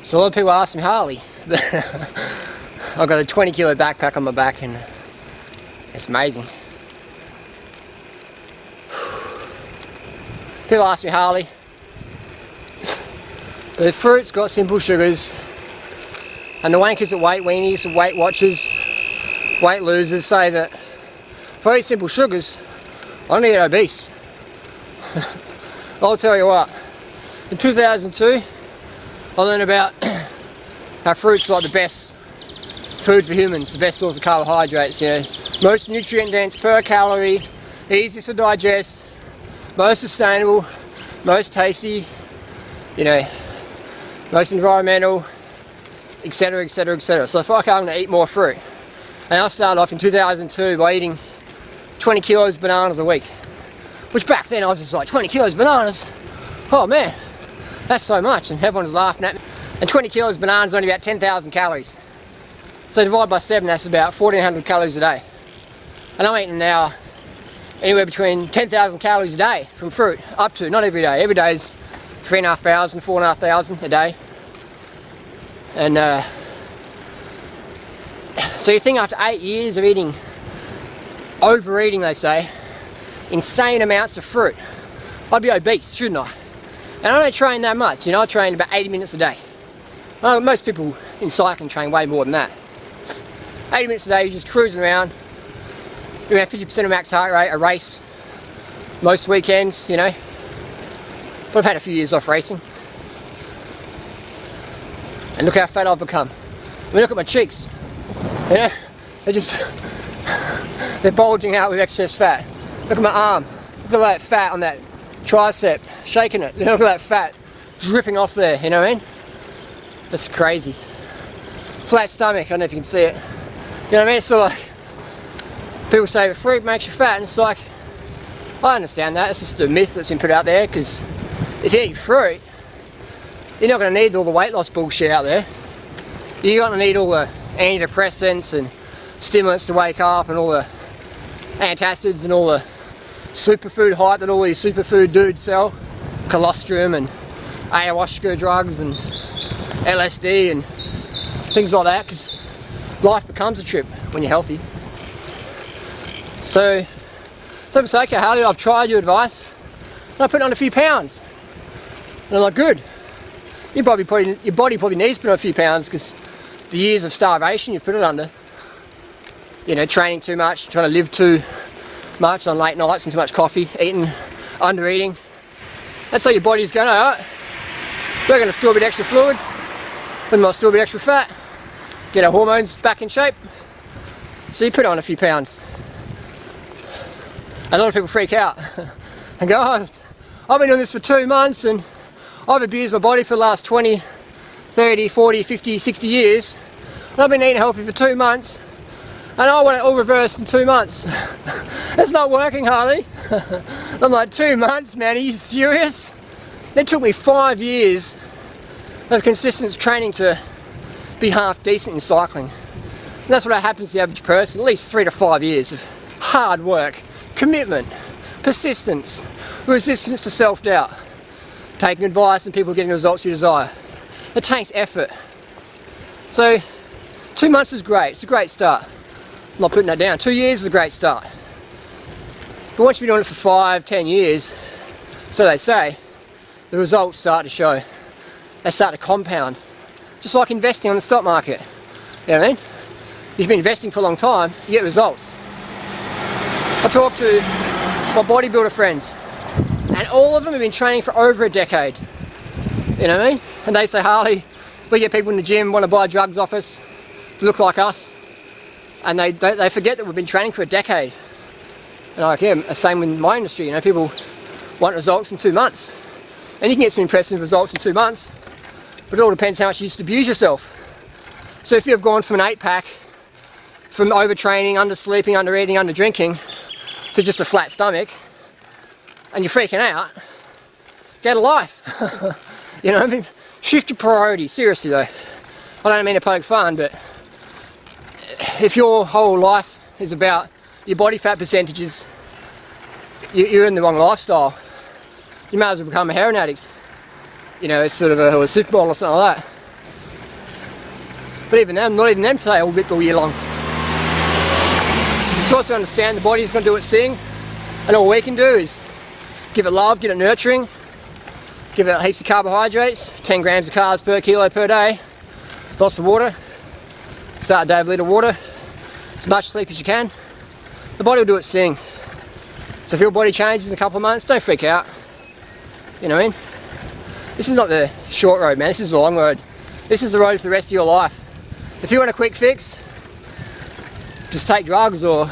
So a lot of people ask me, Harley, I've got a 20 kilo backpack on my back and it's amazing. People ask me, Harley, the fruit's got simple sugars, and the wankers at Weight Weenies and Weight Watchers, weight losers say that for these simple sugars, I don't get obese. I'll tell you what, in 2002, I learned about how fruit's like the best food for humans, the best source of carbohydrates, you know, most nutrient dense per calorie, easiest to digest, most sustainable, most tasty, you know, most environmental, etc, etc, etc. So I thought, okay, I'm going to eat more fruit. And I started off in 2002 by eating 20 kilos of bananas a week. Which back then I was just like, 20 kilos of bananas? Oh man, that's so much. And everyone was laughing at me. And 20 kilos of bananas is only about 10,000 calories. So divide by 7, that's about 1,400 calories a day. And I'm eating now anywhere between 10,000 calories a day from fruit, up to, not every day. Every day is 3,500, 4,500 a day. And so you think after 8 years of eating, overeating they say, insane amounts of fruit, I'd be obese, shouldn't I? And I don't train that much, you know, I train about 80 minutes a day. Well, most people in cycling train way more than that. 80 minutes a day, you're just cruising around, doing around 50% of max heart rate, a race, most weekends, you know. But I've had a few years off racing. And look how fat I've become. I mean, look at my cheeks. You know, they're bulging out with excess fat. Look at my arm. Look at that fat on that tricep, shaking it. Look at that fat dripping off there, you know what I mean? That's crazy. Flat stomach, I don't know if you can see it. You know what I mean? It's sort of like, people say fruit makes you fat, and it's like, I understand that. It's just a myth that's been put out there, because if you eat fruit, you're not going to need all the weight loss bullshit out there. You're going to need all the antidepressants and stimulants to wake up, and all the antacids and all the superfood hype that all these superfood dudes sell. Colostrum and ayahuasca drugs and LSD and things like that, because life becomes a trip when you're healthy. So I'm saying, okay, Harley, I've tried your advice and I put on a few pounds. And I'm like, good. Your body probably needs to put on a few pounds, because the years of starvation you've put it under. You know, training too much, trying to live too much on late nights and too much coffee, eating, under eating. That's how your body's going, alright, we're going to store a bit extra fluid, we might store a bit extra fat, get our hormones back in shape. So you put on a few pounds. And a lot of people freak out and go, oh, I've been doing this for 2 months and I've abused my body for the last 20, 30, 40, 50, 60 years. And I've been eating healthy for 2 months. And I want it all reversed in 2 months. It's not working, Harley. I'm like, 2 months, man, are you serious? It took me 5 years of consistent training to be half decent in cycling. And that's what happens to the average person, at least 3 to 5 years of hard work, commitment, persistence, resistance to self-doubt, taking advice and people getting the results you desire. It takes effort. So 2 months is great, it's a great start. I'm not putting that down. 2 years is a great start. But once you've been doing it for 5, 10 years, so they say, the results start to show. They start to compound. Just like investing on the stock market. You know what I mean? If you've been investing for a long time, you get results. I talk to my bodybuilder friends, and all of them have been training for over a decade. You know what I mean? And they say, Harley, we get people in the gym want to buy drugs off us to look like us. And they forget that we've been training for a decade. And like, yeah, the same in my industry, you know, people want results in 2 months. And you can get some impressive results in 2 months, but it all depends how much you used to abuse yourself. So if you've gone from an 8-pack, from overtraining, undersleeping, under-eating, under-drinking, to just a flat stomach, and you're freaking out, get a life. You know what I mean? Shift your priorities, seriously though. I don't mean to poke fun, but if your whole life is about your body fat percentages, you're in the wrong lifestyle. You might as well become a heroin addict. You know, it's sort of a supermodel or something like that. But even them, not even them today, all ripped all year long. So also understand the body's going to do its thing, and all we can do is give it love, get it nurturing, give it heaps of carbohydrates, 10 grams of carbs per kilo per day, lots of water, start a day with a litre of water, as much sleep as you can. The body will do its thing. So if your body changes in a couple of months, don't freak out. You know what I mean? This is not the short road, man, this is the long road. This is the road for the rest of your life. If you want a quick fix, just take drugs or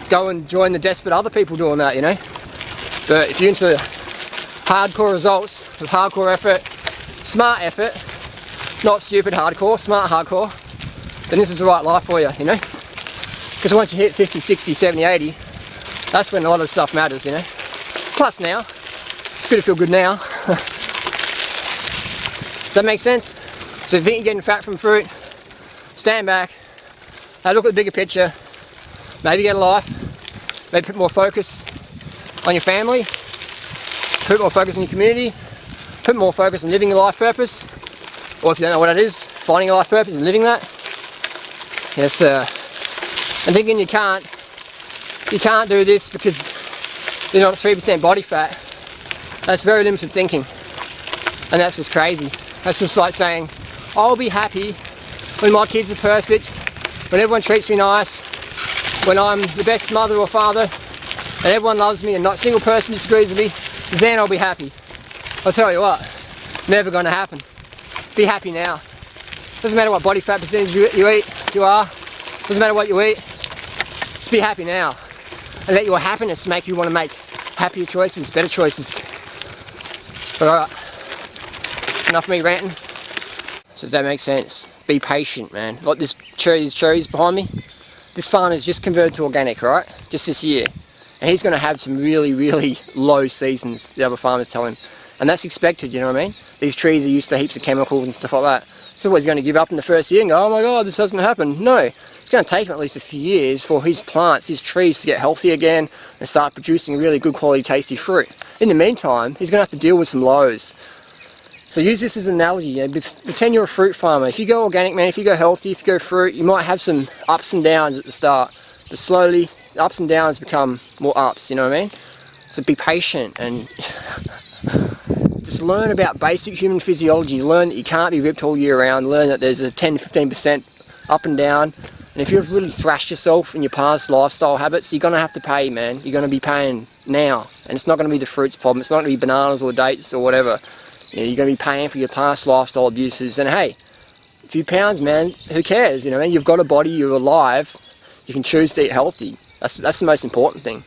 go and join the desperate other people doing that, you know. But if you're into hardcore results with hardcore effort, smart effort, not stupid hardcore, smart hardcore, then this is the right life for you, you know. Because once you hit 50, 60, 70, 80, that's when a lot of stuff matters, you know. Plus now, it's good to feel good now. Does that make sense? So if you think you're getting fat from fruit, stand back, have a look at the bigger picture, maybe get a life, maybe put more focus on your family, put more focus on your community, put more focus on living your life purpose, or if you don't know what it is, finding your life purpose and living that. Yes, and thinking you can't do this because you're not 3% body fat, that's very limited thinking, and that's just crazy. That's just like saying, I'll be happy when my kids are perfect, when everyone treats me nice, when I'm the best mother or father, and everyone loves me and not a single person disagrees with me, then I'll be happy. I'll tell you what, never going to happen. Be happy now. Doesn't matter what body fat percentage you eat, you are. Doesn't matter what you eat. Just be happy now. And let your happiness make you want to make happier choices, better choices. Alright, enough of me ranting. So does that make sense? Be patient, man. Like these cherries behind me. This farmer's just converted to organic, right? Just this year. And he's going to have some really, really low seasons, the other farmers tell him. And that's expected, you know what I mean? These trees are used to heaps of chemicals and stuff like that. So what, he's going to give up in the first year and go, oh my god, this hasn't happened? No. It's going to take him at least a few years for his plants, his trees to get healthy again and start producing really good quality, tasty fruit. In the meantime, he's going to have to deal with some lows. So use this as an analogy, you know, pretend you're a fruit farmer. If you go organic, man, if you go healthy, if you go fruit, you might have some ups and downs at the start. But slowly, the ups and downs become more ups, you know what I mean? So be patient and just learn about basic human physiology. Learn that you can't be ripped all year round. Learn that there's a 10-15% up and down. And if you've really thrashed yourself in your past lifestyle habits, you're going to have to pay, man. You're going to be paying now. And it's not going to be the fruit's problem. It's not going to be bananas or dates or whatever. You know, you're going to be paying for your past lifestyle abuses. And hey, a few pounds, man, who cares? You know, you've got a body, you're alive. You can choose to eat healthy. That's the most important thing.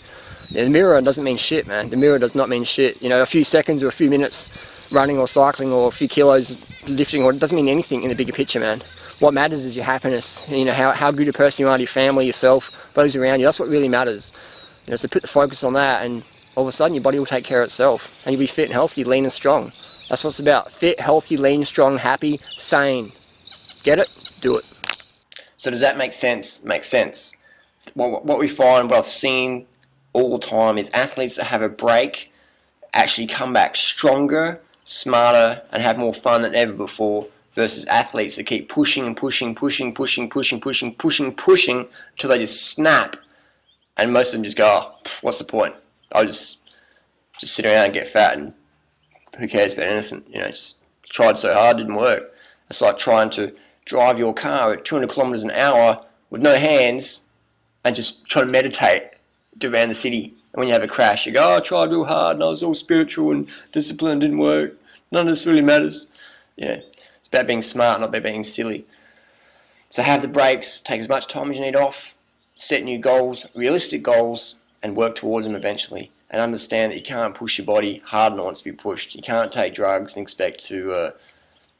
Yeah, the mirror doesn't mean shit, man. The mirror does not mean shit. You know, a few seconds or a few minutes running or cycling or a few kilos lifting, or it doesn't mean anything in the bigger picture, man. What matters is your happiness. You know, how good a person you are to your family, yourself, those around you. That's what really matters. You know, so put the focus on that, and all of a sudden your body will take care of itself, and you'll be fit and healthy, lean and strong. That's what it's about. Fit, healthy, lean, strong, happy, sane. Get it? Do it. So does that make sense? Makes sense. What we find, what I've seen all the time, is athletes that have a break actually come back stronger, smarter, and have more fun than ever before, versus athletes that keep pushing and pushing till they just snap, and most of them just go, oh, what's the point? I'll just sit around and get fat, and who cares about anything? You know, just tried so hard, didn't work. It's like trying to drive your car at 200 kilometers an hour with no hands and just try to meditate around the city. And when you have a crash, you go, oh, I tried real hard and I was all spiritual and disciplined, didn't work. None of this really matters. Yeah, it's about being smart, not about being silly. So have the breaks, take as much time as you need off, set new goals, realistic goals, and work towards them eventually. And understand that you can't push your body harder than it wants to be pushed. You can't take drugs and expect to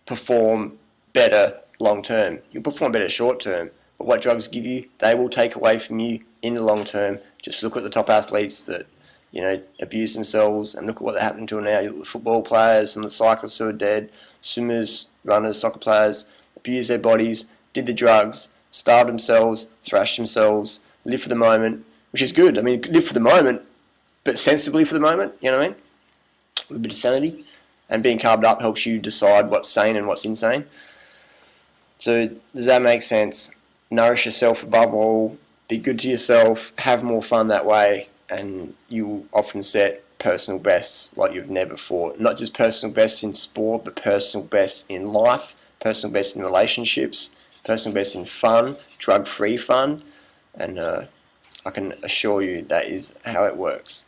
perform better long term. You'll perform better short term, but what drugs give you, they will take away from you in the long term. Just look at the top athletes that, you know, abuse themselves, and look at what they're happening to now. You look at the football players, some of the cyclists who are dead, swimmers, runners, soccer players, abuse their bodies, did the drugs, starved themselves, thrashed themselves, live for the moment, which is good. I mean, live for the moment, but sensibly for the moment, you know what I mean? A little bit of sanity. And being carved up helps you decide what's sane and what's insane. So does that make sense? Nourish yourself above all, be good to yourself, have more fun that way, and you will often set personal bests like you've never fought. Not just personal bests in sport, but personal bests in life, personal bests in relationships, personal bests in fun, drug-free fun, and I can assure you that is how it works.